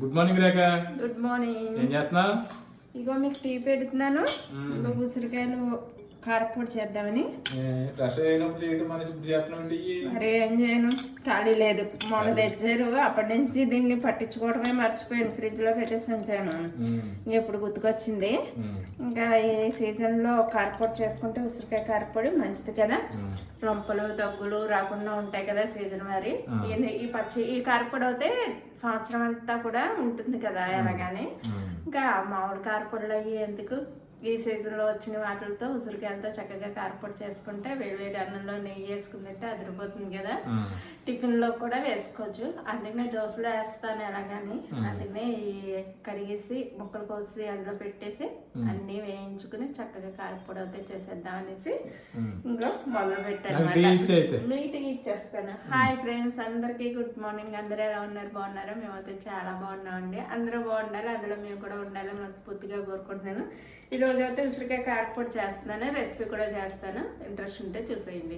Good morning Rekha. Good morning. ఏం చేస్తున్నావు? ఇగో మీకు టీ పెడుతున్నాను. ఇంకో ఉసిరికాయలు కారపొడి చేద్దామని. రస అయినప్పుడు చేయడం మనసు ఇప్పుడు చేస్తున్నామండి. మరి ఏం చేయను, ఖాళీ లేదు. మొన్న తెచ్చారు, అప్పటి నుంచి దీన్ని పట్టించుకోవడమే మర్చిపోయాను. ఫ్రిడ్జ్ లో పెట్టేసి ఉంచాను. ఇప్పుడు గుర్తుకొచ్చింది. ఇంకా ఈ సీజన్ లో కారపొడి చేసుకుంటే ఉసిరికాయ కారపొడి మంచిది కదా, రొంపలు దగ్గులు రాకుండా ఉంటాయి కదా సీజన్. మరి ఈ కారపొడి అయితే సంవత్సరం అంతా కూడా ఉంటుంది కదా ఎలాగానే. ఇంకా మామూలు కారపొడులు అయ్యి ఎందుకు, ఈ సీజన్లో వచ్చిన వాటితో ఉసిరికాయలతో చక్కగా కారపొడి చేసుకుంటే వేడివేడి అన్నంలో నెయ్యి వేసుకుని తింటే అదిరిపోతుంది కదా. టిఫిన్లో కూడా వేసుకోవచ్చు. అందుకనే దోశలో వేస్తాను ఎలాగని. అందుకనే కడిగేసి ముక్కలు కోసి అందులో పెట్టేసి అన్నీ వేయించుకుని చక్కగా కారపొడి అయితే చేసేద్దాం అనేసి ఇంకా మొదలు పెట్టాను. నీట్గా ఇచ్చేస్తాను. హాయ్ ఫ్రెండ్స్, అందరికీ గుడ్ మార్నింగ్. అందరూ ఎలా ఉన్నారు? బాగున్నారా? మేమైతే చాలా బాగున్నామండి. అందరూ బాగుండాలి, అందులో మేము కూడా ఉండాలి మనస్ఫూర్తిగా కోరుకుంటున్నాను. ఈరోజు అయితే ఉసిరికాయ కారపొడి చేస్తున్నాను, రెసిపీ కూడా చేస్తాను. ఇంట్రెస్ట్ ఉంటే చూసేయండి.